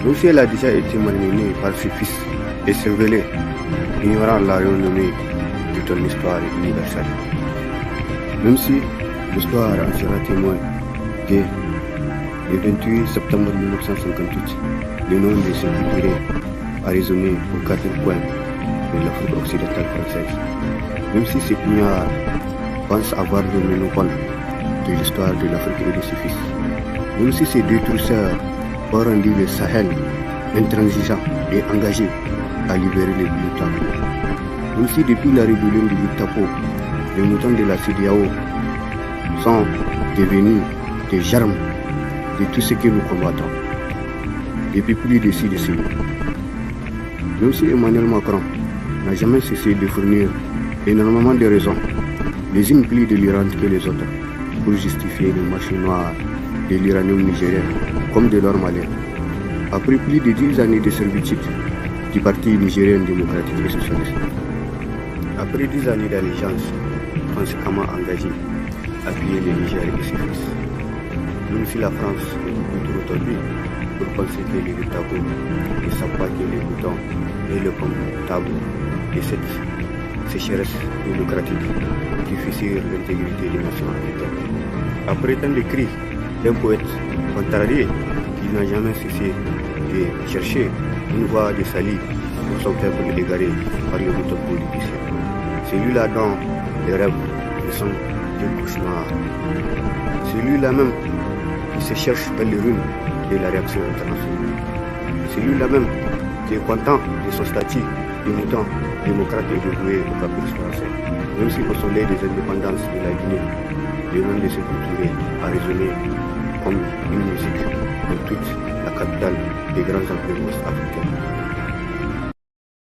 Même si elle a déjà été malmenée par ses fils et surveillée, ignorant la renommée de ton histoire universelle. Même si l'histoire en sera témoin que le 28 septembre 1958, le nom de ce culturel a résonné aux quatre coins de l'Afrique occidentale française. Même si ces pugnards pensent avoir le monopole de l'histoire de l'Afrique et de ses fils. Même si ces deux trousseurs ont rendu le Sahel intransigeant et engagé à libérer les Tapo. Même si depuis la rébellion du Tapo, les moutons de la CEDEAO sont devenus des germes de tout ce que nous combattons depuis plus de 6 décennies. Même si Emmanuel Macron n'a jamais cessé de fournir énormément de raisons, les unes plus délirantes que les autres, pour justifier le marché noir de l'uranium nigérien comme de l'or malien. Après plus de 10 années de servitude du Parti nigérien démocratique et socialiste, après 10 années d'allégeance conséquemment engagée à piller le Niger et ses fils, même si la France est beaucoup trop tordue pour penser que les Tapo ne savent pas que les boutons et le tabou de cette sécheresse démocratique qui fissure l'intégrité des nations africaines. Après tant de cris d'un poète contrarié qui n'a jamais cessé de chercher une voie de salut pour son peuple égaré par le bouton politicien. Celui-là dont les rêves ne sont des cauchemars. Celui-là même qui se cherche dans les ruines de la réaction internationale. Celui-là même qui est content de son statut de mouton démocrate et dévoué au caprice français. Même si au soleil des indépendances de la Guinée, le nom de ce culturel a résonné comme une musique dans toute la capitale des grands empires ouest africains.